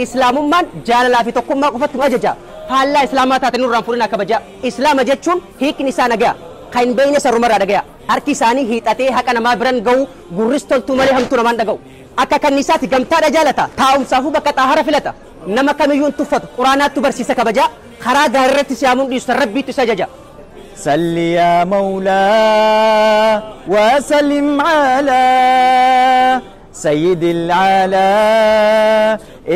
إسلام من جال لا في تقوم ما قفت مججا فهلا إسلامات تنور رانفورنا كبجا إسلام جتشون هيك نسانا جا خين بين سر مرة جا أركي ساني هيت أتى هكذا ما برن جو غورستول تمالي هم تورمان دعو أكا كنيسات جمتا رجالتا تاهم سافو بكتا هرفلتا نما كميون تفت قرآنات تبرسيسا كبجا خرا غرت سيامون يسربي تسججا صل يا مولا وسلم على سيد العلا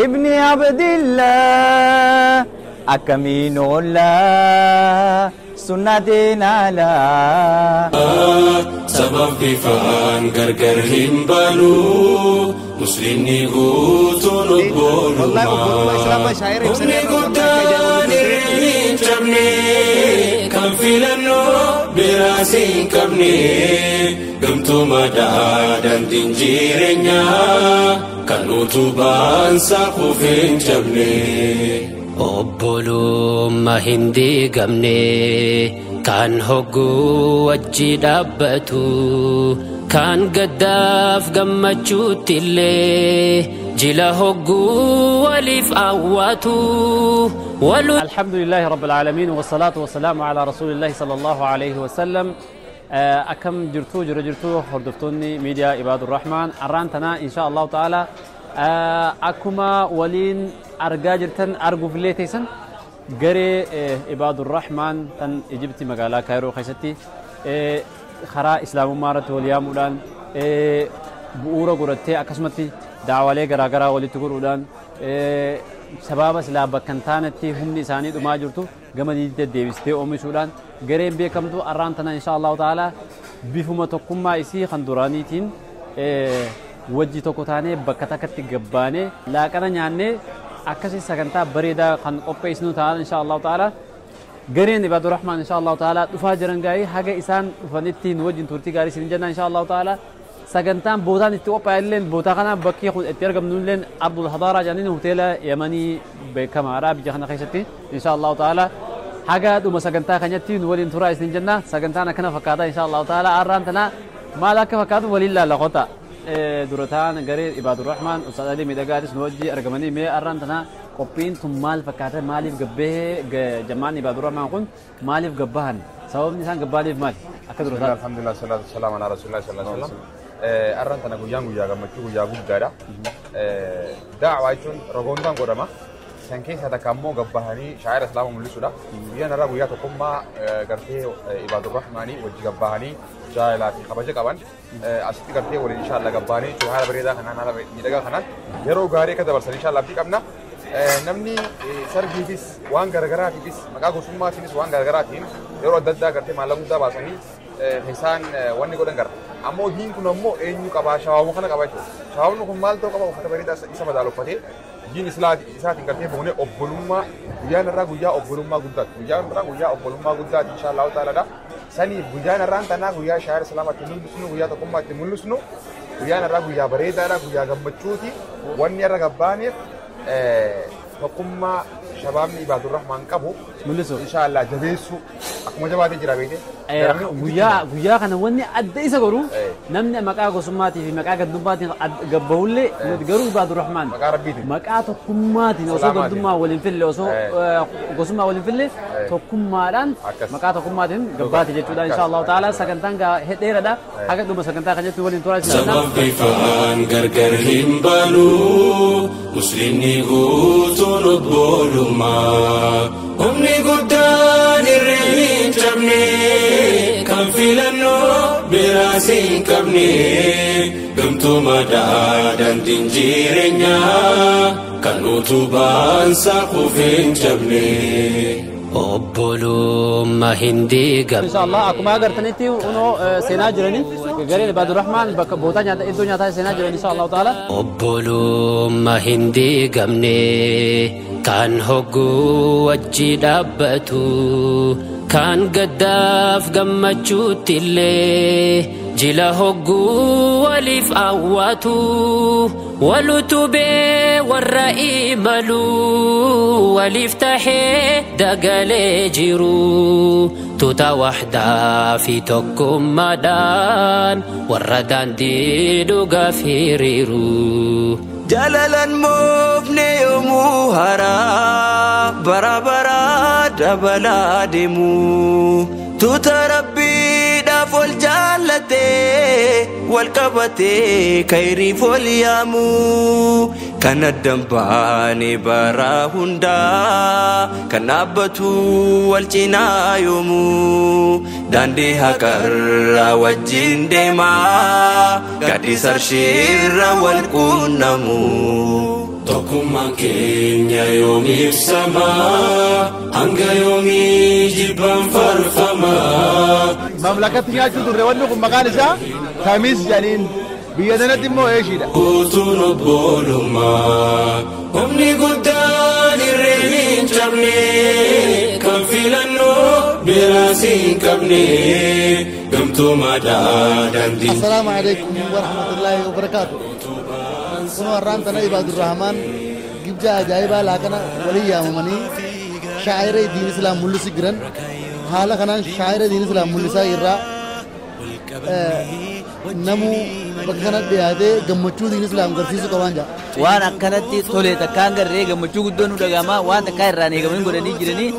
ابن عبد الله أكمين الله سنتنا لا سبب بفان غرغر هم بالو مسلمني غوتون بولما أمني قداني جبني كم في لنو براسي كبني قمتو مدادا دنجيرنيا كانوا تبان ساقو فين جبني Obbolummaa hin diigamne kan hogguu wajji dhaabbatu kan gaddaaf gammachuutti illee jila hogguu waliif awwaatu. الحمد لله رب العالمين والصلاة والسلام على رسول الله صلى الله عليه وسلم. أكم جرتو هردفتوني ميديا عباد الرحمن أرانتنا إن شاء الله تعالى أكما ولين أرجع جرتن أرجو في الليل تيسن جري عباد الرحمن تن إجبتي مقالة كايرو خيستي خرا إسلام مارت واليام ودان بورا قرتي أكسمتي دعوة لي غرا ولي تقول ودان سبب سلا بكنتانتي هم نساني دما جرتو جمدي ديفستي أمي سودان جري بيكم تو أرانتنا إن شاء الله تعالى بفما تقوم ما يسي خندوراني تين وجي توكوتاني بكتاكتي جباني لكن يعني أكثر سكنتا بريدا خن أوبيسنو تعالى إن شاء الله تعالى جرين عباد الرحمن إن شاء الله تعالى تفاجرن جاي حاجة إنسان فنتين وجين تورتي جاري سنجنا إن شاء الله تعالى سكنتا بوتان استوى بايلين بوتا خنا بكي خد اتيرجم نولين عبد الحضارة جانين هوتيلا يمني بكامارا بيجانا خيستي إن شاء الله تعالى حاجة دوما سكنتا خنيتي نولين تورا سنجنا سكنتا نكنا فكادا إن شاء الله تعالى أرانتنا ما لك فكاد ولله لقطة دورتان غري عباد الرحمن استاذ علي ميدغاتس نوجي ارغمني مي ارانتنا قبين ثم مال فكاته مالف غبه جمان عباد الرحمن كون مالف غبهن سبب نسان غباليف مال اكدر الحمد لله والصلاه والسلام على رسول الله صلى الله عليه وسلم ارانتنا غيا غمچو غيا غوغادا دعوه ايتون رغوندان غودما سانكي هذا كامو غبهاني شاعر اسلام ملسودا يانا را غيا تقوم غرتي عباد الرحمن وجي غبهاني جايلاتي خبجه قبان أستي كرتي ولي إن شاء الله قباني شهادة بريدة خنان هلا ميدقا خنان يرو غاري كذا برسل إن شاء الله بدي قبنا نمني سر فيديس وان غرغرات فيديس مكا غسوما فيديس وان غرغرات يرو ددا كرتي مالا مدا باسني حسان واني غودن غر أمو هين كنا مو إنيو كبا شاو مخنا كبا شاو نكون مال تو كبا وخت بريدة إسا بدالو فتي هين إسلام إسا تكرتي بونه أبولوما ويا نرا ويا أبولوما غدات ويا نرا ويا أبولوما غدات إن شاء الله تعالى دا سني بوجانا رانتنا ويا شهر سلامة تملسنو ويا تقوم تملسنو ويا نرا ويا بريدة نرا ويا غمبتشوتي واني نرا غباني تقوم شبابني عباد الرحمن كابو ملسو إن شاء الله جبيسو أكمل جبادي جرابيني ويا كنا واني أديس غرو نمني مكا غسماتي في مكا غدوباتي غبولي نتغرو عباد الرحمن مكا ربيتي مكا تقوماتي نوصو غدوما ولنفل وصو غسما ولنفل تقوماران مكا تقوماتي غباتي جتودا إن شاء الله تعالى سكنتان هدير دا حاجة دوما سكنتان خجت ولين تورا سبب بفان غرغر هم بالو مسلمني غوتون بولما أمني قدان الرين جبني كم في لنو براسي كبني قمتو مدادا دنجيرنيا كانوا تبان ساقو فين جبني Obbolummaa hin diigamne. إن شاء الله أكو ما قرتنيتي ونو سيناجرني قرين عباد الرحمن بوتا نياتا إدو نياتا سيناجرني إن شاء الله تعالى. Obbolummaa hin diigamne kan hogguu wajji dhaabbatu kan gaddaaf gammachuutti illee jila hogguu waliif awwaatu walutubee warra imaluu waliif tahee dagalee jiru tuta wahdaa fi tokkummaadhaan warra daandii dhugaaf hiriiru. جلالا مبني bara bara dabala demu tuta rabbi da fol jallate wal qabate khairi fol yamu kanadam bani bara hunda kanabatu wal cinayumu dandi hakarra wajin dema gadisar shirra wal kunamu Tokkummaan keenya yoomiif sama hanga yoomii jibbaan farfama. Mamlakatti nyaachuu turre wanni kun maqaan isaa Kamiis jedhaniin biyya sanatti immoo eeshiidha. Guutuun obbolummaa humni guddaan irreen hin cabne kan filannoo biraas hin qabne gamtoomaadhaa daandii. Assalaamu alaikum wa rahmatullaahi wa barakaatuh. Kunoo har'aan tana Ibaadu Rahmaan gibja ajaa'ibaa laaqana walii yaamamanii shaa'ira diin islaam mul'isu jiran haala kanaan shaa'ira diin islaam mul'isaa irraa namuu bakka kanatti dhiyaatee gammachuu diin islaam garsiisuu qabaan jira. Waan akkanatti tole takkaan garree gammachuu guddoo nu dhagama waan takkaa irraan eegamanii godhanii jiranii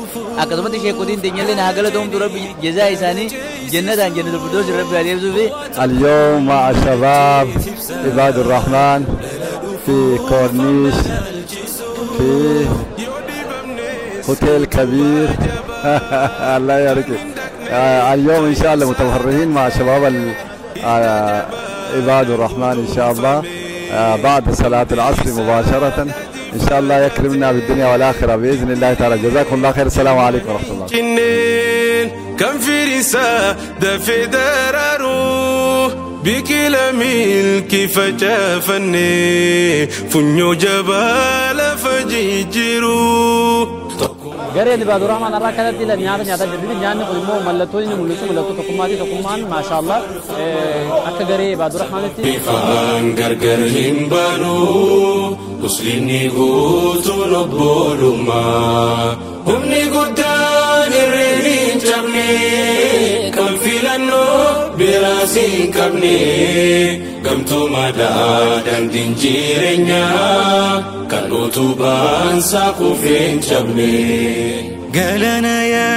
akkasumatti sheekotiin teenyallee naa galatoomtu rabbi jazaa isaanii jannataan jannatul firdoos rabbi adeemsuufi. اليوم مع الشباب عباد الرحمن في كورنيش في هوتيل كبير الله يبارك. اليوم ان شاء الله متفرحين مع شباب عباد الرحمن ان شاء الله بعد صلاة العصر مباشرة ان شاء الله يكرمنا بالدنيا والاخرة باذن الله تعالى. جزاكم الله خير. السلام عليكم ورحمة الله. كم في رسالة دفي درارو بكلا ملك فجافني فنيو جبال فجيجرو غير اللي بعد الرحمن أراك هذا تلا نيار جديد نيار نقول مو ملتوني ملتو تقومان ما شاء الله أكثر غير بعد الرحمن تي فان غرغر همبانو مسلمني غوتو نبولما همني غدان الرين جمني كم فيلانو براسين كمني قمتو مدى دندين جيرينيا كانوتو بانساقو فين جمني قالنا يا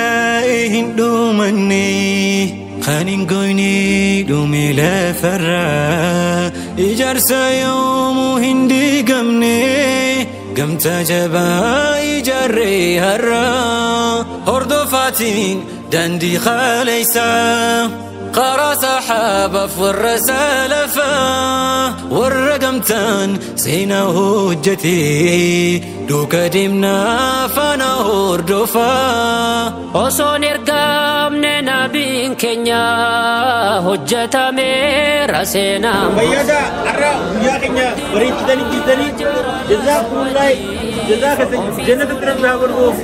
هندو مني خانين قويني دومي لا فرا إجارسا يوم هندي قمني قمت جبا إجاري هرا هردو فاتين دندي خاليسا قرا سحابة فرسالة فا والرقمتان سينا هجتي دوكا دمنا فانا هردفا Osoon ergamne nabiin keenya hojjetame raseenaa. Fayyada har'a guyyaa keenya bareechitanii jirtanii jazaakumullah jazaakatan jannata tirabaa godhuuf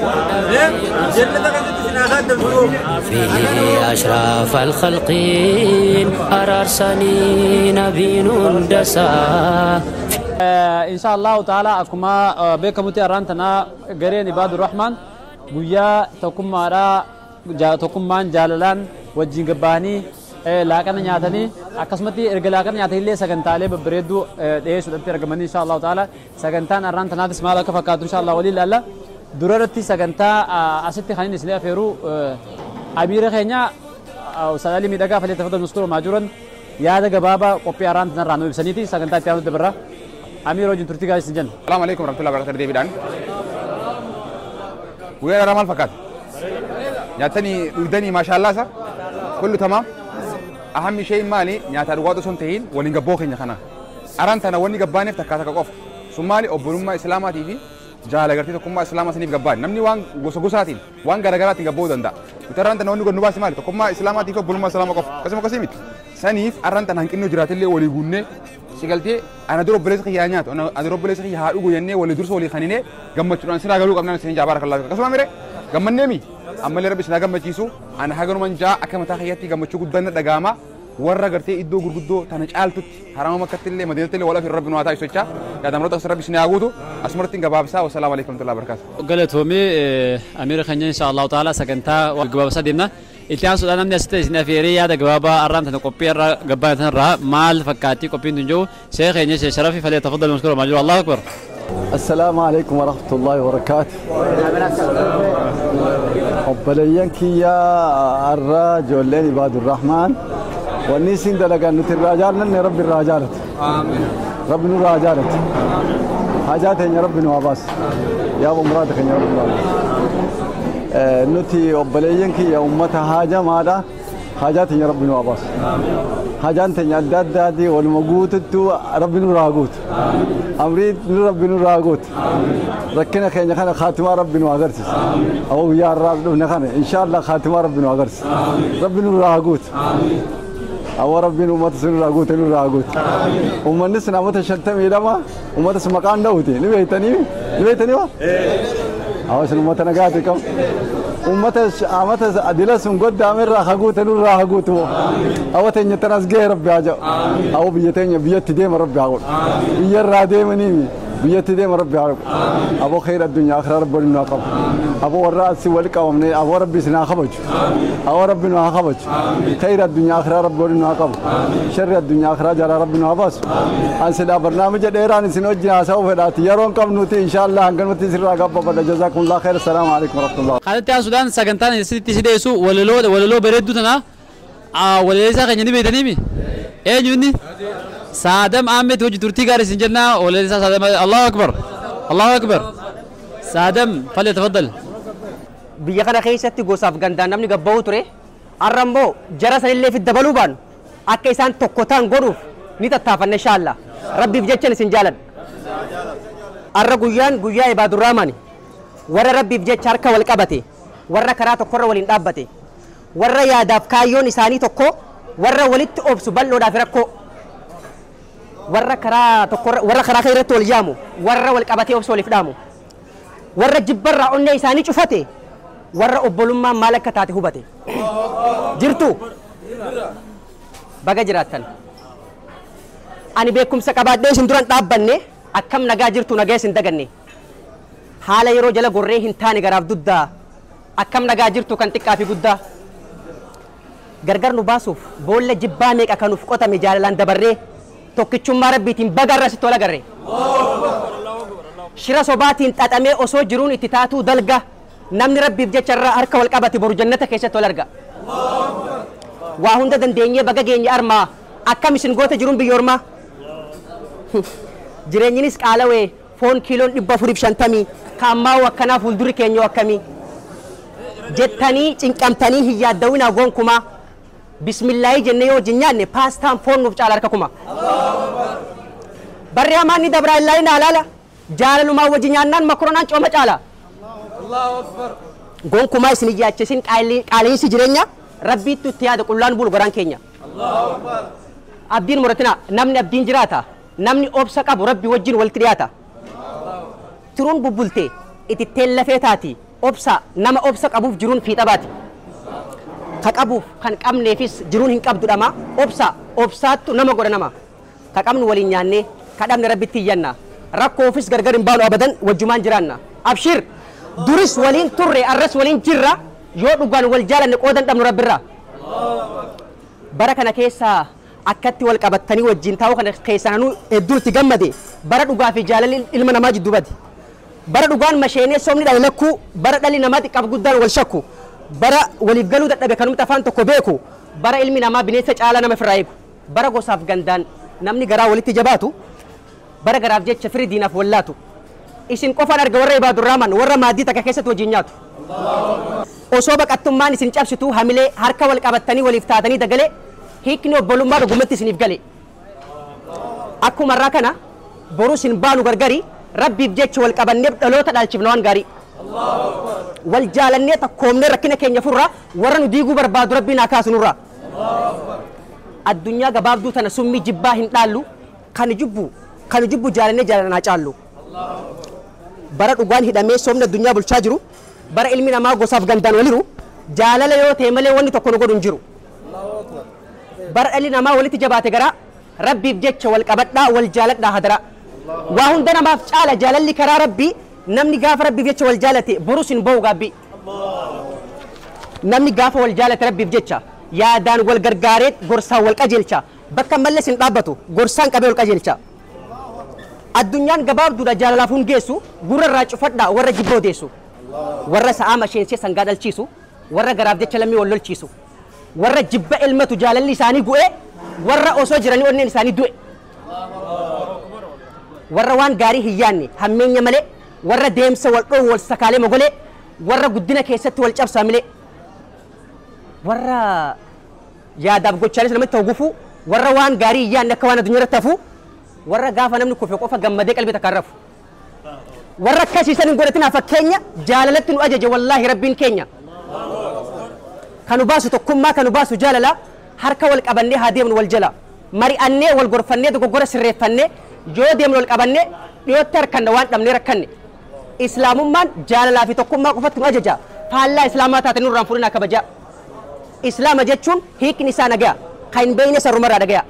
jannata kanatti sinaakaa dabsuuf. Fiihi ashraaf alkhalqiin araarsanii nabiin hundasaa. إن شاء الله تعالى أكما بكمتي أرانتنا غرين عباد الرحمن ويا تكم مارا تكم مان جاللان وجين قباني لكن نياتني أقسمتي إرجلاكن نياتي اللي سكنتالي ببردو إيش ودتي رقمني إن شاء الله تعالى سكنتان أرانتنا تسمع لك فكات إن شاء الله ولي لا دررتي سكنتا أستي خليني سليا فيرو أبير خينيا أو سالي ميداكا فليتفضل مشكور ماجورا يا هذا جبابا قبي أرانتنا رانو بسنيتي سكنتا تيانو دبرة أمير وجن ترتي قاعد سنجن. السلام عليكم ورحمة الله وبركاته. ديفيدان. ويا رمال فقط. نياتني ودني ما شاء الله سا كله تمام. أهم شيء مالي نياتا رواتو سنتين ولينجبوخين يخنا. أرانتنا وني جباني فتكاسا كقف. سومالي أبروما إسلاماتي في جاهل قرتي تكوما إسلام سنيف جبان. نمني وان غوساتين وان غرغراتين جبودن دا. وترانتنا وني قد نباس مالي تكوما إسلاماتي في أبروما إسلام كقف. كسم كسيمت. سنيف أرانتنا هنكنو جراتلي وليغونة. سيقلتي أنا دروب بليس خيانات أنا دروب بليس خي هارو جيني ولا درس ولا خنينة جمع تران سنا قالوا قبلنا سنين جابارك الله كسمة ميرة جمع نمي أما اللي ربي سنا جمع تيسو أنا حاجة من جاء أكمل تخياتي جمع تشوف دنا دجامة ورا قرتي إدو قردو تانج آلتوت حرام ما كتلي مدينة اللي ولا في الرب نواتاي سوتشا يا دمرت أسرة بسنا عودو أسمرتين جباب سا والسلام عليكم ورحمة الله وبركاته. قالت همي أمير خنجان إن شاء الله تعالى سكنتا وجباب سادمنا إتيان سودان من استثناء في رياض جوابا أرام تنقبير جبان تنرا مال فكاتي كوبين دنجو شيخ إني شرفي فليتفضل مشكور ماجور الله أكبر. السلام عليكم ورحمة الله وبركاته. أبليان كيا الرجل لين عباد الرحمن والنيسين دلقان نتر راجالنا رب الراجالة. آمين. رب نور راجالة. حاجاتهم يا رب نواباس. يا أبو مرادك يا رب الله. نتي أبليان كيا أمتها حاجة ماذا؟ حاجاتهم يا رب نواباس. حاجاتهم يا دادي والموجود تو رب نور راجوت. أمريد نور رب نور راجوت. ركنا خينا خنا خاتم رب نواغرس. أو يا رب نخنا إن شاء الله خاتم رب نواغرس. رب نور راجوت. أو رب نور تسنور راجوت نور راجوت. ومن نامت شنتم إلما ومن مكان دوتي نبيتني وا. أو سنمت نجاتكم. أمة أدلة سنقود دامر راحقوت نور راحقوت أو تاني تناس غير رب ياجو أو بيتين بيت ديم رب ياجو بير رادي مني بيت ديم رب ياجو أبو خير الدنيا آخر رب الناقب أبو الرأس والكومني أبو ربي سنا خبج أو ربنا خبج خير الدنيا آخر رب الناقب شر الدنيا آخر جرى ربنا بس أنسدا برنامج ديران سنوجنا سوف نأتي يرون كم نوتي إن شاء الله أنكم تسير رقابة جزاكم الله خير السلام عليكم ورحمة الله. خالد السودان سكنتان يسيديسو ولولو بردوتنا وليسا كنيني بيتنيمي ايه نيوني سادم عمت وجه ترتي غاري سنجنا وليسا سادم الله اكبر الله اكبر سادم فليتفضل biyya kana keessatti gosaaf gandaan namni gabba'u ture arrammoo jara sanillee fi dabaluu baanu akka isaan tokko ta'an godhuuf ni tattaafanne inshallah rabbiif jecha isin jaaladha arra guyyaa ibaadurraamaani warra rabbiif jecha harka wal qabate warra karaa tokkorra waliin dhaabbate warra yaadaaf kaayyoon isaanii tokko warra walitti obsu bal'oodhaaf rakkoo warra karaa irratti wal jaamu warra wal qabatee obsu waliif dhaamu warra jibbarraa onnee isaanii cufate warra obbolummaan maal akka taate hubate jirtu baga jiraattan ani beekumsa qabaadhee isin duran dhaabbanne akkam nagaa jirtu nagaa isin daganne haala yeroo jala gorree hin taane garaaf duddaa akkam nagaa jirtu kan xiqqaa fi guddaa gargar nu baasuuf boolla jibbaa meeqa kanuuf qotame jaalalaan dabarree tokkichummaa rabbiitiin bagarra sitti wal agarre shira sobaatiin xaxamee osoo jiruun itti taatuu dalga namni rabbiif jecha irraa harka wal qabate boru jannata keessatti wal arga waa hunda dandeenyee baga geenye armaa akkam isin goote jiruun biyyoormaa jireenyinis qaalawee foon kiiloon 450 kaammaa wakkanaa fuuldurri keenya wakkamii jettanii cinqamtanii hin yaaddawinaa gonkumaa bismillaahi jenne yoo jinyaanne paastaan foon nuuf caala harka kuma barri hamaan ni dabraa illaahi na alaala jaalalumaa wajji nyaannaan makronaan cooma caala gonkumaa isin iyyaachisiin qaaleensi jireenya rabbiitti itti yaada qullaan bulu goraan keenya abdiin muratina namni abdiin jiraata namni obsa qabu rabbi wajjin walitti dhiyaata turuun bubbultee ititteen lafee taati obsa nama obsa qabuuf jiruun fiixa baati ka qabuuf kan qabneefis jiruun hin qabdu dhama obsaattu nama godha nama ka qabnu waliin nyaannee ka dhabne rabbitti iyyanna rakkoofis gargar hin baanu abadan wajjumaan jiraanna abshir duris waliin turre arras waliin jirra yoo dhugaan wal jaalanne qoodan dhabnu rabbirraa bara kana keessa akkatti wal qabattanii wajjin taa'u kana keessanuu hedduu itti gammade bara dhugaa fi jaalalli ilma namaa jidduu bade bara dhugaan masheenee somni dhala lakkuu bara dhalli namaa xiqqaaf guddaan wal shakku bara waliif galuu dadhabe kanumta afaan tokko beeku bara ilmi namaa bineensa caalaa nama firraa eegu bara gosaaf gandaan namni garaa walitti jabaatu bara garaaf jecha firii diinaaf wallaatu isin qofaan arga warra ibaadurraaman warra maaddii takka keessatti wajjin nyaatu osoo baqattummaan isin cabsitu hamilee harka wal qabattanii waliif taatanii dagalee hiikni obbolummaa dhugumatti isiniif gale akkuma irraa kana boru isin baanu gargari rabbiif jecha wal qabannee dhaloota dhaalchifna waan gaarii wal jaalannee takkoomnee rakkina keenya furraa warra nu diiguu barbaadu rabbiin haa kaasu nurraa addunyaa gabaabduu tana summii jibbaa hin dhaallu kan jubbu jaalannee jaalanaa caallu bara dhugaan hidhamee somni addunyaa bulchaa jiru bara ilmi namaa gosaaf gandaan waliru jaalala yoo ta'e malee wanni tokko nu godhu hin jiru bara dhalli namaa walitti jabaate garaa rabbiif jecha wal qabadhaa wal jaaladhaa hadara waa hunda namaaf caala jaalalli karaa rabbii namni gaafa rabbiif jecha wal jaalate borus hin ba'u gaabbii namni gaafa wal jaalate rabbiif jecha yaadaan wal gargaaree gorsaan wal qajeelcha bakka malles hin dhaabbatu gorsaan qabee wal qajeelcha addunyaan gabaabduudha jaalalaaf hungeessu gurra irraa cufadhaa warra jibboo deessu warra sa'aa masheensee sangaa dhalchiisu warra garaaf jecha lammii wal lolchiisu warra jibba ilmatu jaalalli isaanii gu'e warra osoo jiranii onneen isaanii du'e warra waan gaarii hin yaanne hammeenya malee warra deemsa wal dhoo wal sakaalee mogolee warra guddina keessatti wal cabsaa milee warra yaadaaf gochaanis namatti ta'u gufuu warra waan gaarii hin yaanne akka waan addunyaa irratti hafuu warra gaafa namni kufe qofa gammadee qalbii takkaan rafu warra akkasiisan hin godhatinaa fakkeenya jaalalatti nu ajaje wallaahi rabbiin keenya kanu baasu tokkummaa kanu baasu jaalala harka wal qabannee haa deemnu wal jala mari'annee wal gorfannee dogoggora sirreeffannee yoo deemnu wal qabannee dhiyootti harkanna waan dhabnee rakkanne islaamummaan jaalalaa fi tokkummaa qofatti nu ajaja faallaa islaamaa taate nurraan fuudhinaa kabaja islaama jechuun hiikni isaa nagaa kan hin beeyne sarrumarraa dhagaya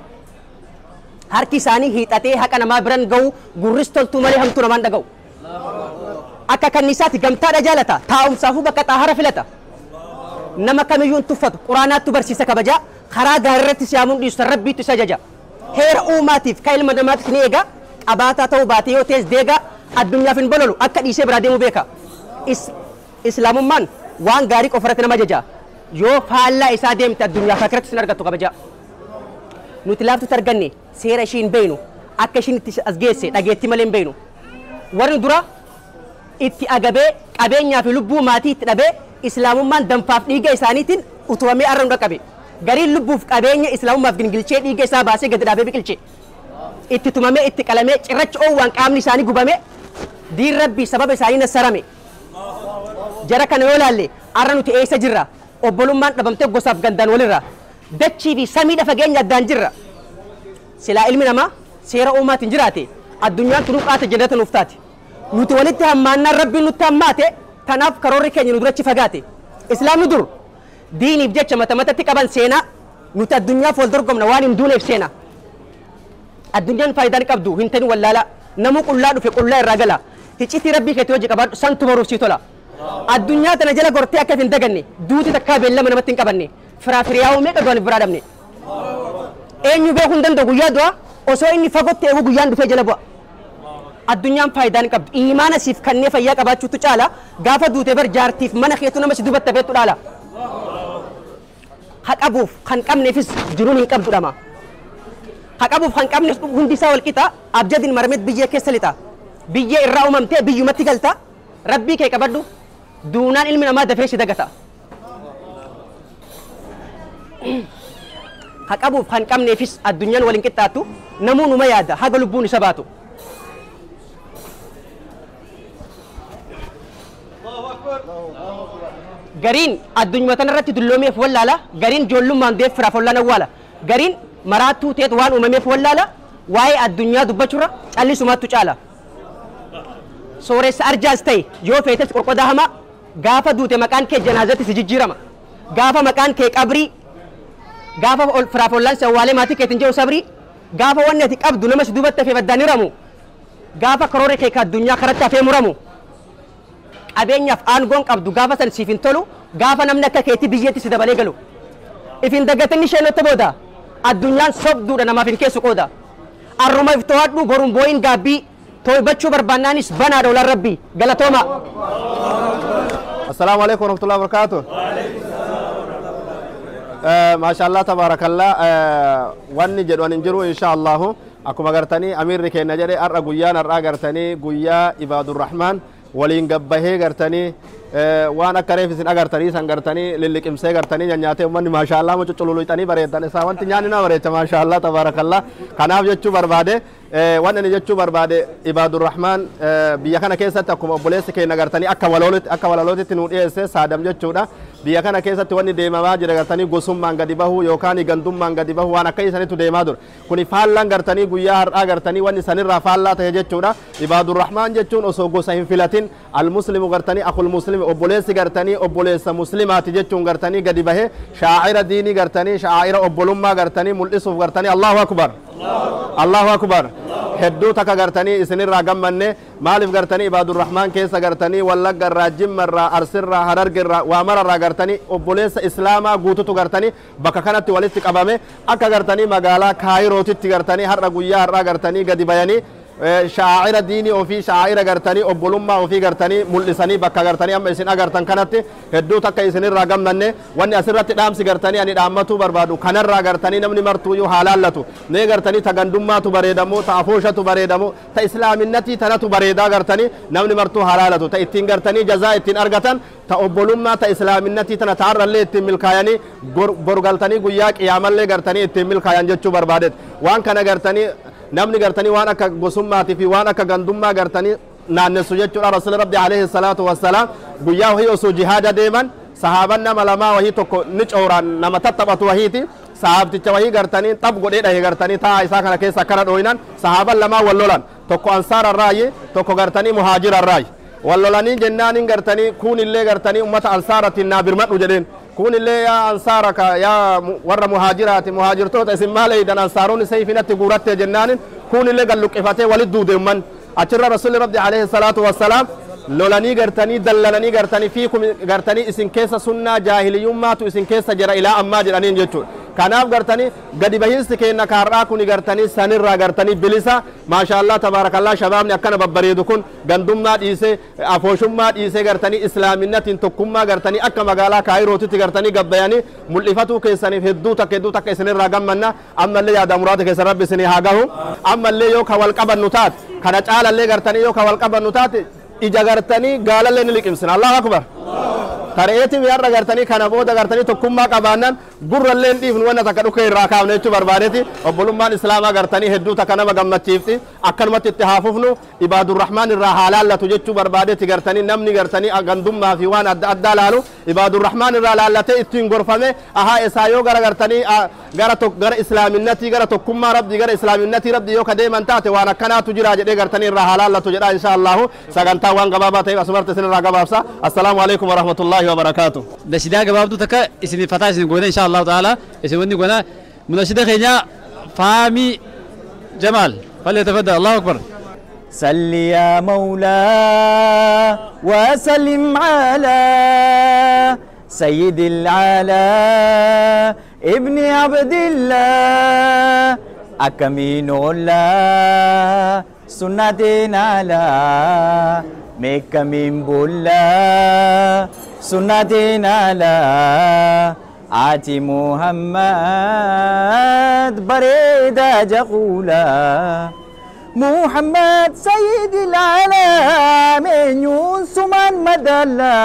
harki isaanii hiixatee haqa namaa biran ga'u gurris toltuu malee hamtuu namaan dhaga'u akka kanniisaatti gamtaadha jaalata taa'umsaafuu bakka xaahara filata nama kamiyyuu hin tuffatu quraanaattu barsiisa kabajaa karaa gaarirratti siyaamuun dhiisu rabbiitu isa ajaja heera uumaatiif ka ilma namaatiif ni eega qabaataa ta'uu baatee yoo ta'es deegaa addunyaaf hin bololu akka dhiisee biraa deemuu beeka islaamummaan waan gaarii qofarratti nama ajaja yoo faallaa isaa deemte addunyaaf akkiratti sin argattu kabaja nuti laaftutti arganne seera ishii hin beeynu akka ishiin itti as geesse dhageetti malee hin beeynu warri dura itti agabee qabeenyaa fi lubbuu maatii itti dhabee islaamummaan danfaaf dhiiga isaaniitiin utubamee arra hunda qabe gariin lubbuuf qabeenya islaamummaaf gingilchee dhiiga isaa baasee gadi dhaabee biqilche itti tumamee itti qalamee cirracha oowwaan qaamni isaanii gubame diin rabbii sababa isaanii nassarame jara kana yoo laalle arra nuti eessa jirra obbolummaan dhabamtee gosaaf gandaan walirra dachii fi samiidha fageenya addaan jirra silaa ilmi namaa seera uumaatiin jiraate addunyaan tunuu qaata jannata nuuf taate nuti walitti hammaannaan rabbiin nutti hammaate tanaaf karoorri keenya nu durachi fagaate islaamni dur diiniif jecha mata matatti qaban seenaa nuti addunyaaf wal dorgomna waan hin duuneef seenaa addunyaan faayidaan qabdu hin tani wallaala namuu qullaa dhufe qullaa irraa gala hiccitii rabbii keetti hojii qabaadhu santu baruuf sii tola addunyaa tana jala gortee akka hin daganne duuti takkaa beellama namatti hin qabanne firaafiriyaa uumee qaduun biraa dhabne eenyu beekuu hin danda'u guyyaa du'a osoo inni fagootti eegu guyyaan dhufee jala bu'a addunyaan faayidaan qabdu imaana siif kannee fayyaa qabaachuutu caala gaafa duute bar jaartiif mana keetu nama si dubatta beektu dhaala haqabuuf kan qabneefis jiruun hin qabdu dhama haqabuuf kan qabneef hundi isaa wal qixa abjadin marmet biyyee keessa lixa biyyee irraa uumamtee biyyumatti galta rabbii kee qabadhu duunaan ilmi namaa dafee si dagata haqabuuf kan qabneefis addunyaan wal hin qixxaattu namuu numa yaada haga lubbuun isa baatu gariin addunyaa tanarratti dulloomeef wallaala gariin joollummaan deef firaaf wallaan awwaala gariin maraattuu teet waan uumameef wallaala waa'ee addunyaa dubbachuurra callisumaattu caala sooressa arjaas ta'e yoo feetes qorqodaa hamaa gaafa duute maqaan kee janaazatti si jijjiirama gaafa maqaan kee qabrii gaafa firaaf wallaan si awwaalee maatii keetiin jiru sabrii gaafa wanni ati qabdu nama si duubatti hafee baddaan hiramu gaafa karoora kee ka addunyaa karatti hafee muramu qabeenyaaf aangoon qabdu gaafa san siif hin tolu gaafa namni akka keetti biyyeetti si dabalee galu ifin daggatinni isheenota booda addunyaan sobduudha namaaf hin keessu qooda arruma iftoodhu boruun booyin gaabbii toybachuu barbaannaanis banaadha olaan rabbii galatooma السلام عليكم ورحمة الله وبركاته ما شاء الله تبارك الله واني جد واني نجرو إن شاء الله أكو مغرتني أمير ركي نجري أرى قيان أرى غرتني قيا عباد الرحمن ولين قبهي غرتني وانا كريف سن اغرتني سن غرتني للك امسي غرتني نياته من ما شاء الله مچ چلولو تاني بريتاني ساوانت نياننا بريت ما شاء الله تبارك الله كناف جچو برباده وانا جچو برباده عباد الرحمن بيا كان كيسات اكو بوليس كي نغرتني اكا ولولت تنو ديس سادم جچودا بيا كان كيسات واني ديما ما جرا غرتني غوسم مان غدي بهو يوكاني غندوم مان غدي بهو وانا كيساني تو ديما دور كوني فالان غرتني غيا هر غرتني واني سنير فالا تجچودا عباد الرحمن جچون اسو غوسين فيلاتين المسلم غرتني اخو المسلم obboleessi gartanii obboleessa muslimaati jechuun gartanii gadi bahe shaa'ira diinii gartanii shaa'ira obbolummaa gartanii mul'isuuf gartanii Allahu akbar Allahu akbar hedduu takka gartanii isinirraa gammanne maaliif gartanii ibaadurrahmaan keessa gartanii wallagga irraa jimma irraa arsirraa hararge irraa waamararraa gartanii obboleessa islaamaa guututu gartanii bakka kanatti walitti qabame akka gartanii magaalaa kaayirootitti gartanii har'a guyyaa har'aa gartanii gadi bayanii شاعر ديني وفي شاعر غرتني أبولما وفي غرتني ملسني بكا غرتني أما إسن أغرتن كانت هدو تكا إسن الرقم نني واني أسرت دامس غرتني أني دامتو بربادو كان غرتني نمني مرتو يو حلالتو ني غرتني تغندما تو بريدمو تافوشة تو بريدمو تا إسلام النتي تنتو بريدا غرتني نمني مرتو حلالتو تا إتين غرتني جزاء إتين أرغتن تا أبولما تا إسلام النتي تنتعر اللي إتين ملكاياني برغلتني قياك يعمل لي غرتني إتين ملكايان جتشو بربادت وان كان غرتني namni gartanii waan akka gosummaati fi waan akka gandummaa gartanii naannessu jechuudha rasuulli rabbi alayhi salaatu wassalaam guyyaa wahii osoo jihaada deeman sahaaban nama lamaa wahii tokko ni cooraan nama tattaphatu wahiiti sahaabticha wahii gartanii xab godhee dhahe gartanii taa isaa kana keessa akkana dhooyinan sahaaban lamaa wal lolan tokko ansaara irraayi tokko gartanii muhaajira irraayi wal lolanii jennaanin gartanii kuun illee gartanii ummata ansaaratiin naa birmadhu jedheen كون اللي يا أنصارك يا ور مهاجرات مهاجرتوت اسم مالي دان أنصارون سيفينة قرات جنان كون اللي قال لك إفاته ولد دود من أشر رسول ربي عليه الصلاة والسلام لولاني قرتني دللاني قرتني فيكم قرتني اسم كيس سنة جاهليوم ما تو اسم كيس جرا إلى أما جرانين جتول كناف قرتني قد بهيس كينا كاراكوني قرتني سنرا قرتني بلسا ما شاء الله تبارك الله شبابنا كنا ببريدكم قندم ما ديسه أفوشم ما ديسه قرتني إسلامنا تنتكم ما قرتني أكا مقالا كايرو تقرتني قبياني ملفتو كيساني في الدو تك سنرا قمنا أما اللي يا دمرات كيس رب سني هاجه أما اللي يوكا والقبر نوتات كانت على اللي قرتني يوكا والقبر نوتات إجا قرتني قال اللي نلقي مسنا الله أكبر tareeti miyarra gartanii kana booda gartanii tokkummaa qabaannan gurra illee dhiifnu wanna takka dhukkee irraa kaafne jechuu barbaadeeti obbolummaan islaamaa gartanii hedduu takka nama gammachiifti akkanumatti itti haafufnu ibaadurrahmaan irraa haalaallatu jechuu barbaadeeti gartanii namni gartanii gandummaa fi waan adda addaa laalu ibaadurrahmaan irraa laallatee ittiin gorfame ahaa isaa yoo gara gartanii gara islaaminnatii gara tokkummaa rabbii gara islaaminnatii rabbii yoo ka deeman taate waan akkanaatu jira jedhee gartanii irraa haalaallatu jedha insha allahu sagantaa waan gabaabaa ta'eef asumarte isin irraa gabaabsa assalaamu alaikum warahmatullahi وبركاته نشيدا قبابتو تكا اسم فتاة اسم قونا إن شاء الله تعالى اسم ودني قونا منشيدا خينيا فامي جمال فليتفضل الله أكبر صل يا مولا وسلم على سيد العلا ابن عبد الله أكمين الله سنتنا على ميك من بولا سنتنا لا آتي محمد بريدة جقولا محمد سيد العالمين سمان مدلا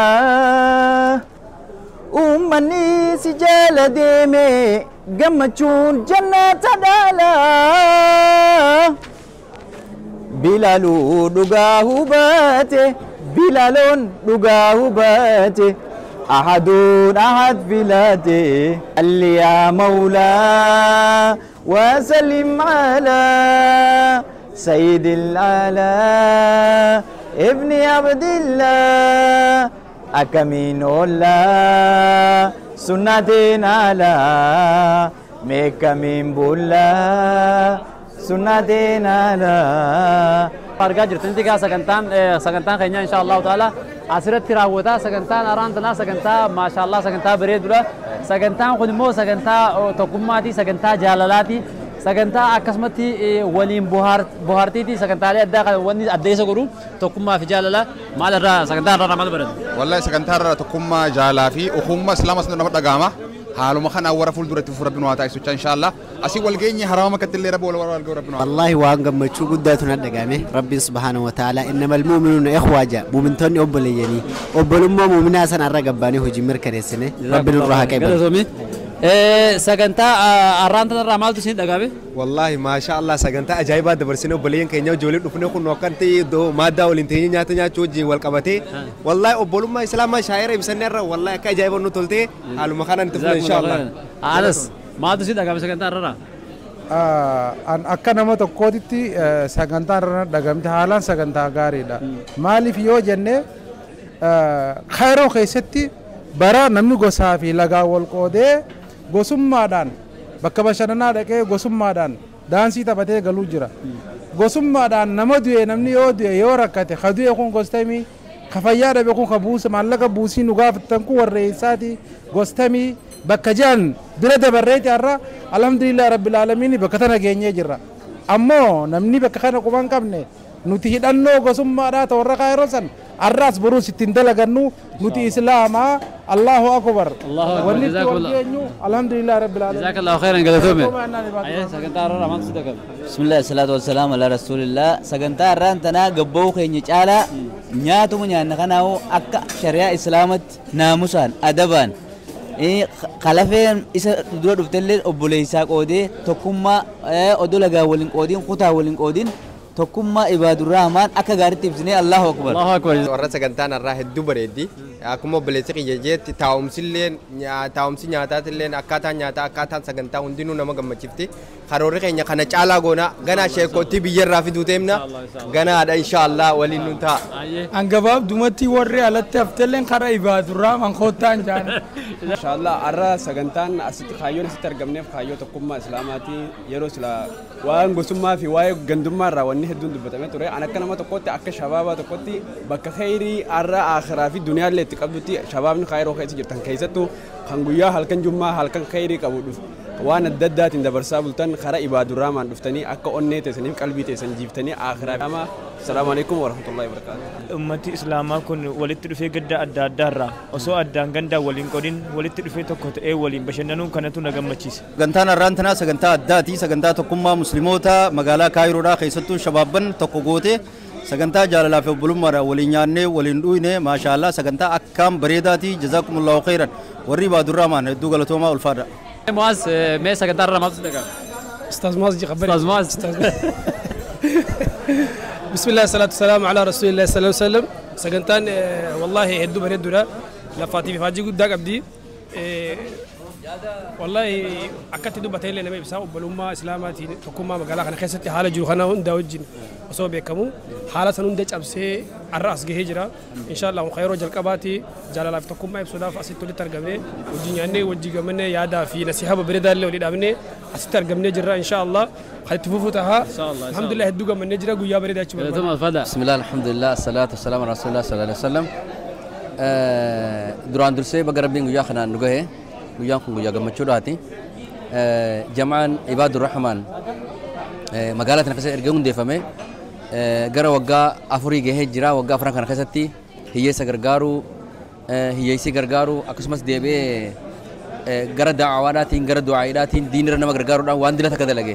أمني سجال ديمي قمتشون جنة دالا بلالو دغاه باته بلالون دغاه باته أحدون أحد بلاته اللي يا مولا وسلم على سيد العلا ابن عبد الله أكمين الله سنتنا لا ميك من بولا سنتنا لا argaa jirtanitti gaa sagantaan keenya insha Allah taala asirratti raawwata sagantaan araantana sagantaa maasha Allah sagantaa bareedudha sagantaan kun immoo sagantaa tokkummaati sagantaa jaalalaati sagantaa akkasumatti waliin bohaartiiti sagantaalee addaa kan wanni addeessa godhu tokkummaa fi jaalala maal irraa sagantaa irraa maal baratu wallahi sagantaa irraa tokkummaa jaalala fi ukhummaa islaamas nama dhagaama حالما خنا ورا فول دورة في ربنا وتعالى سبحانه إن شاء الله أسي والجيني حرام كتلي رب ولا ربنا والله وانقم مشو قداتنا دقامه ربي سبحانه وتعالى إنما المؤمنون إخواجا مؤمنتني أبليني أبلهم مؤمنا سن الرجباني هو جمر كريسنة ربنا الروح كيف sagantaa arraantan irraa maaltu isin dhagaame wallahi maasha Allah sagantaa ajaa'ibaa dabarsine obboleeyyan keenya ijoollee dhufne kun nokkan ta'e maaddaa waliin ta'ee nyaata nyaachuu wajjin wal qabatee wallahi obbolummaa islaamaa shaayira ibsanne irra wallahi akka ajaa'iba nu tolte haaluma kanaan itti fudhanna insha Allah anas maaltu isin dhagaame sagantaa irraa an akka nama tokkootitti sagantaa irra dhagamte haalaan sagantaa gaariidha maaliif yoo jenne kaayiroo keessatti bara namni gosaa fi lagaa wal qoodee gosummaadhaan bakka bashannanaa dhaqee gosummaadhaan daansii taphatee galuu jira gosummaadhaan nama du'e namni yoo du'e yoo rakkate ka du'e kun gostamii ka fayyaa dhabe kun ka buuse maallaqa buusii nu gaafatan kun warreessaati gostamii bakka jiran bira dabarreeti har'a alhamdulillah rabbil aalamiin bakka tana geenyee jirra ammoo namni bakka kana quban qabne nuti hidhannoo gosummaadhaa ta'urra kaayirosan arraas boruu sittiin dalagannu nuti islaamaa allahu akbar wanni itti wal geenyu alhamdulillah rabbil alamin jazakallahu khairan galatoome sagantaa irraa amantu sidaqam bismillah salatu wassalamu ala rasulillah sagantaa irraan tanaa gabboo keenya caalaa nyaatuma nyaanna kanaawo akka shari'aa islaamatti naamusaan adabaan qalafeen isa dura dhuftellee obboleessaa qoodee tokkummaa odoo lagaa waliin qoodiin kutaa waliin qoodiin tokkummaa ibaadurrahmaan akka gaariitti ibsinee Allahu akbar. Allahu akbar. Warra sagantaan irraa hedduu bareeddi. Akkuma obboleessi kiyya jeetti taa'umsi nyaataatillee akkaataan nyaataa akkaataan sagantaa hundinuu nama gammachiifti. Karoorri keenya kana caalaa goona ganaa sheekootti biyyarraa fiduu deemna ganaadha inshaallah waliin nu ta'a. Gabaabdumatti warri alatti haftelleen karaa ibaadurrahmaan koottaan jaana. Inshaallah arra sagantaan asitti kaayyoon asitti argamneef kaayyoo tokkummaa islaamaati yeroo sila waan gosummaa fi waa'ee gandummaa irraa wanni hedduun dubbatamee ture an akka nama tokkotti akka shabaabaa tokkotti bakka khayrii arra akhiraa fi duniyaallee itti qabdutti shabaabni kaayiroo keessa jirtan keessattuu kan guyyaa halkan jummaa halkan khayrii qabu dhufu waan adda addaatiin dabarsaa bultan karaa ibaadurrahmaan dhuftanii akka onnee teessaniif qalbii teessan jiiftanii akhiraa ama salaamu alaikum warahmatullahi wabarakatuh. Ummati islaamaa kun walitti dhufee gadda adda addaarraa osoo addaan gandaa waliin qodin walitti dhufee tokko ta'ee waliin bashannanuun kanatu na gammachiisa. Sagantaan har'aan tanaa sagantaa addaati sagantaa tokkummaa musliimoota magaalaa Kaayiroodhaa keessattuu shabaabban tokko goote sagantaa jaalalaa fi obbolummaadhaan waliin nyaannee waliin dhuyne maashaallah sagantaa akkaan bareedaati jazaakumullahu khairan warri ibaadurrahmaan hedduu galatoomaa ulfaadha. Muaz mee sagantaa irraa maaltu daga? Ustaz Muaz jiqabari. Ustaz Muaz. بسم الله الصلاة والسلام على رسول الله صلى الله عليه وسلم سجنتان والله هدو بردولا لفاتي في فاجي قدك أبدي والله أكتر دو بتهيل لنا بيساو بلوما إسلاماتي تكوما مقالة خنا خسرت حالة جوخنا هون داوجين وصوب يكمو حالة سنون دج أبسي الرأس جهجرة إن شاء الله خير وجل كباتي جلال في تكوما يبصدا فأسيت تولي ترجمني وجيني وجيجمني يادا في نصيحة بريدة اللي وليد أبني أسيت ترجمني جرا إن شاء الله خلي تفوتها الحمد لله هدوغا من نجرا قويا بريدة بسم الله الحمد لله الصلاة والسلام على رسول الله صلى الله عليه وسلم duraan dursee baga rabbiin guyyaa kanaan nu gahe guyyaan kun guyyaa gammachuudhaati jamaan ibaadurrahmaan magaalaa kana keessatti erga hundeeffame gara waggaa afurii gahee jira waggaa afuran kana keessatti hiyyeessa gargaaruu hiyyeessii gargaaruu akkasumas deebi'ee gara da'awaadhaatiin gara du'aa'iidhaatiin diinirra nama gargaaruudhaan waan dilata akka dalage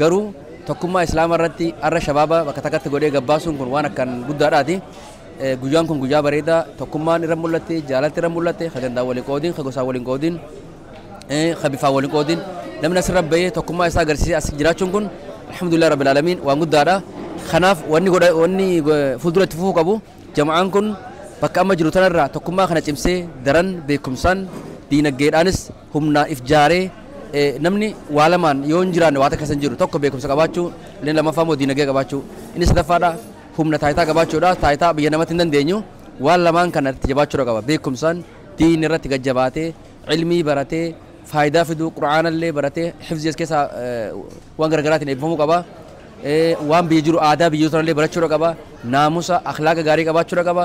garuu tokkummaa islaamaa irratti arra shabaaba bakka takkatti godhee gabbaasuun kun waan akkaan guddaadhaati. Guyyaan kun guyyaa bareedaa tokkummaan irra mul'atte jaalalli irra mul'atte sagantaa waliin qoodiin gosaa waliin qoodiin bifaa waliin qoodiin namni asirra bahee tokkummaa isaa agarsiisee as jiraachuun kun alhamdulillah rabbil alamin waan guddaadha. Kanaaf wanni fuulduratti fufuu qabu jama'aan kun bakka amma jiru tanarraa tokkummaa kana cimsee daran beekumsaan diinagdeedhaanis humnaa if jaaree namni waa lamaan yoo hin jiraanne waa takka san jiru tokko beekumsa qabaachuu inni lammaffaa immoo diinagdee qabaachuu inni sadaffaadha. Humna taayitaa qabaachuudha taayitaa biyya namatti hin dandeenyu waan lamaan kana itti jabaachuudha qaba beekumsaan diin irratti gajjabaatee ilmii baratee faayidaa fiduu quraanallee baratee hifzii as keessaa waan garaagaraatiin eebbifamuu qaba waan biyya jiru aadaa biyyootanallee barachuudha qaba naamusa akhlaaqa gaarii qabaachuudha qaba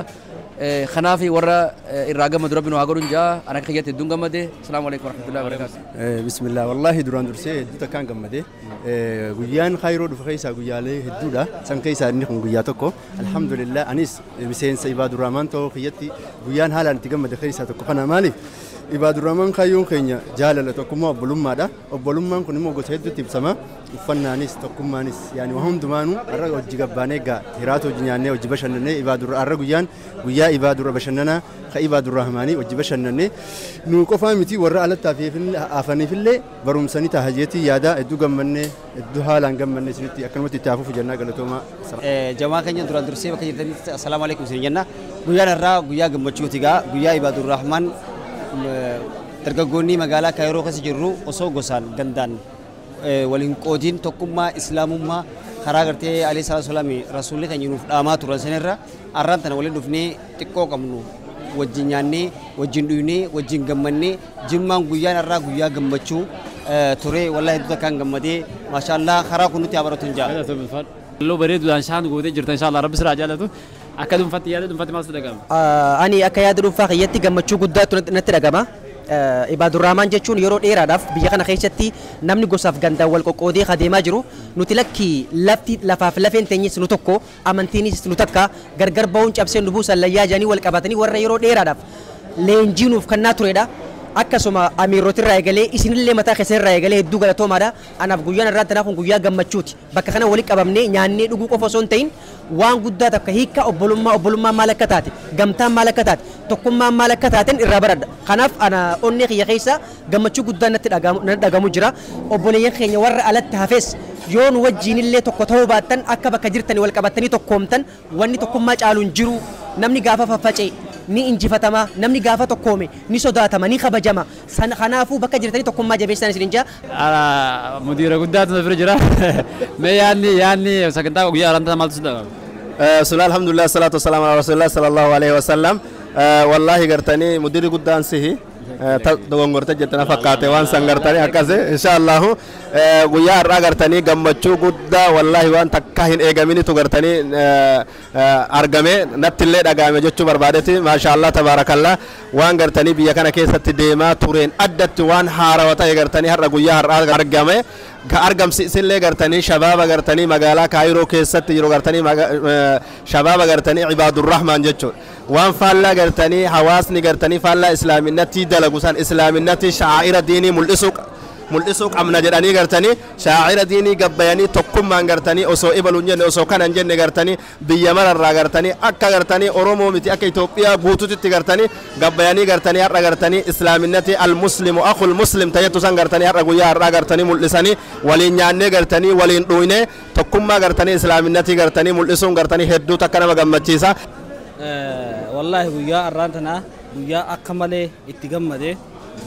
kanaaf warra irraa gammadu rabbiin waa godhuun jaa ana akka kiyyatti hedduun gammade asalaamu alaikum warahmatullahi wabarakatuh. Bismillah wallahi duraan dursee hedduu takkaan gammade guyyaan kaayiroo dhufa keessaa guyyaalee hedduudha san keessaa inni kun guyyaa tokko alhamdulillah anis miseensa ibaadurrahmaan ta'uu kiyyatti guyyaan haalaan itti gammade keessaa tokko kana maaliif ibaadurrahmaan kaayyoon keenya jaalala tokkummaa obbolummaadha obbolummaan kun immoo gosa hedduutti ibsama uffannaanis tokkummaanis yaani waa hundumaanuu arra hojii gabbaanee gaa hiraata hojii nyaannee hojii bashannanee ibaadurra arra guyyaan guyyaa ibaadurra bashannanaa ka ibaadurrahmaanii hojii bashannanee nu qofaa miti warra alatti hafaniifillee barumsanii tahajeetii yaada hedduu gammannee hedduu haalaan gammannee isinitti akkanumatti itti hafuuf jennaa galatoomaa. Jamaa keenya duraan dursee bakka jirtanitti assalaamu alaikum isin jenna guyyaan irraa guyyaa gammachuuti gaa guyyaa ibaadurrahmaan dargaggoonni magaalaa Kaayiroo keessa jirru osoo gosaan gandaan waliin qoodiin tokkummaa islaamummaa karaa gartee alayhi salaatu wasalaam rasuulli keenya nuuf dhaamaa turan sanirra arraan tana waliin dhufnee xiqqoo qabnu wajjin nyaannee wajjin dhuynee wajjin gammannee jimmaan guyyaan irraa guyyaa gammachuu ture wallahi hedduu takkaan gammadee maashaallah karaa kun nuti abaratu hin jaa. Loo bareeduudhaan shaan gootee jirta inshallah rabbi siraa jaalatu akka dhuunfatti yaada dhuunfatti maaltu dhagama? Ani akka yaada dhuunfaa kiyyatti gammachuu guddaatu natti dhagama. عباد الرحمن جتشون يرو ديرا داف بيجانا خيشتي نمني غوساف غندا والقودي خديما جرو نتلكي لفتي لفاف لفين تنيس نتوكو امانتيني نتكا غرغر باون چابسن نبوس الله جاني والقباتني ور يرو ديرا داف لينجينو فكنا تريدا akkasuma amiirootirraa eegalee isinillee mataa keessarraa eegalee hedduu galatoomaadha anaaf guyyaan irraa tanaa kun guyyaa gammachuuti bakka kana walitti qabamnee nyaannee dhuguu qofa osoo hin ta'in waan guddaa takka hiika obbolummaa maal akka taate gamtaan maal akka taate tokkummaan maal akka taateen irraa baradha kanaaf ana onnee kiyya keessa gammachuu guddaa natti dhagamu jira obboleeyyan keenya warra alatti hafees yoo nu wajjiinillee tokko ta'uu baattan akka bakka jirtanii wal qabattanii tokkoomtan wanni tokkummaa caaluun jiru namni gaafa faffacee ni injifatama namni gaafa tokkoome ni sodaatama ni kabajama kanaafuu bakka jirtanii tokkummaa jabeessan isin inja mudira guddaatu nafira jira mee yaanni sagantaa guyyaa aranta maaltu sidha sula alhamdulillah salatu wassalamu ala rasulillah sallallahu alaihi wasallam wallahi gartani mudiri guddaan sihi dogongorte jettana fakkaate waan san gartani akkase inshallah guyyaa har'aa gartanii gammachuu guddaa wallahi waan takka hin eegaminitu gartanii argame nattillee dhagaame jechuu barbaadeti maashaallah tabaarakallah waan gartanii biyya kana keessatti deemaa tureen addatti waan haarawaa ta'e gartanii har'a guyyaa har'aa argame ka argamsiisillee gartanii shabaaba gartanii magaalaa kaayiroo keessatti jiru gartanii shabaaba gartanii ibaadurrahmaan jechuudha waan faallaa gartanii hawaasni gartanii faallaa islaaminatti dalagusan islaaminatti shaa'ira diinii mul'isuu qabna jedhanii gartanii shaa'ira diinii gabbayanii tokkummaan gartanii osoo ibaluun jenne osoo kanan jenne gartanii biyya mararraa gartanii akka gartanii Oromoo miti akka Itoophiyaa guutuutti gartanii gabbayanii gartanii har'a gartanii islaaminatti almuslimu akhul muslim tayyatu san gartanii har'a guyyaa har'aa gartanii mul'isanii waliin nyaannee gartanii waliin dhuyne tokkummaa gartanii islaaminatti gartanii mul'isuun gartanii hedduu takka nama gammachiisa. Wallahi guyyaa arraantana guyyaa akka malee itti gammade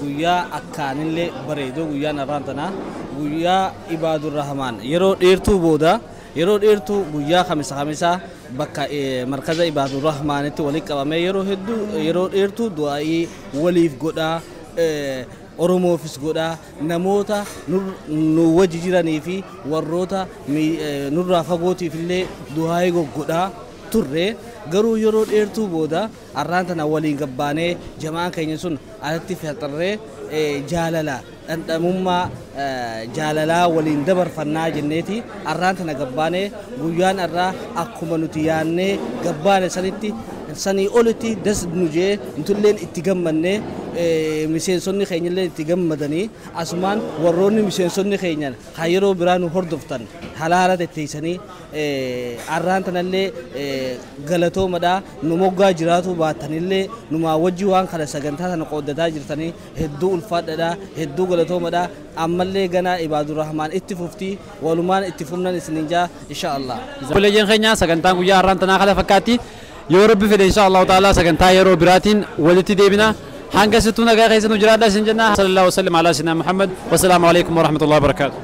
guyyaa akkaanillee bareedo guyyaan arraantana guyyaa ibaadurrahmaan yeroo dheertuu guyyaa kamisa bakka markaza ibaadurrahmaanitti walitti qabamee yeroo dheertuu du'aa'ii waliif godhaa Oromoofis godhaa namoota nu wajji jiranii fi warroota nurraa fagootiif illee du'aa'ii godhaa turre garuu yeroo dheertuu booda arraantana waliin gabbaanee jamaan keenya sun alatti fixarree jaalala dhandhamummaa jaalalaa waliin dabarfannaa jenneeti arraantana gabbaanee guyyaan irraa akkuma nuti yaannee gabbaane sanii olitti das nujee nutulleen itti gammannee miseensonni keenyallee itti gammadanii asumaan warroonni miseensonni keenyan kan yeroo biraa nu hordoftan halaala tetteessanii arraantanallee galatoomadha nu moggaa jiraatu baatanillee numaa wajji waan kana sagantaa sana qooddataa jirtanii hedduu ulfaadhadha hedduu galatoomadha ammallee ganaa ibaadurrahmaan itti fuftii walumaan itti fufnan isninjaa inshaallah obboleeyyan keenya sagantaan guyyaa arraantanaa kana fakkaatti yoo rabbi fedhe inshaallahu ta'ala sagantaa yeroo biraatiin walitti deebina hanga sittuu nagaa keessa nu jiraadha isin jenna sallallahu alaihi wa sallam ala sayyidina muhammad wa salaamu alaikum wa rahmatullahi wa barakatuh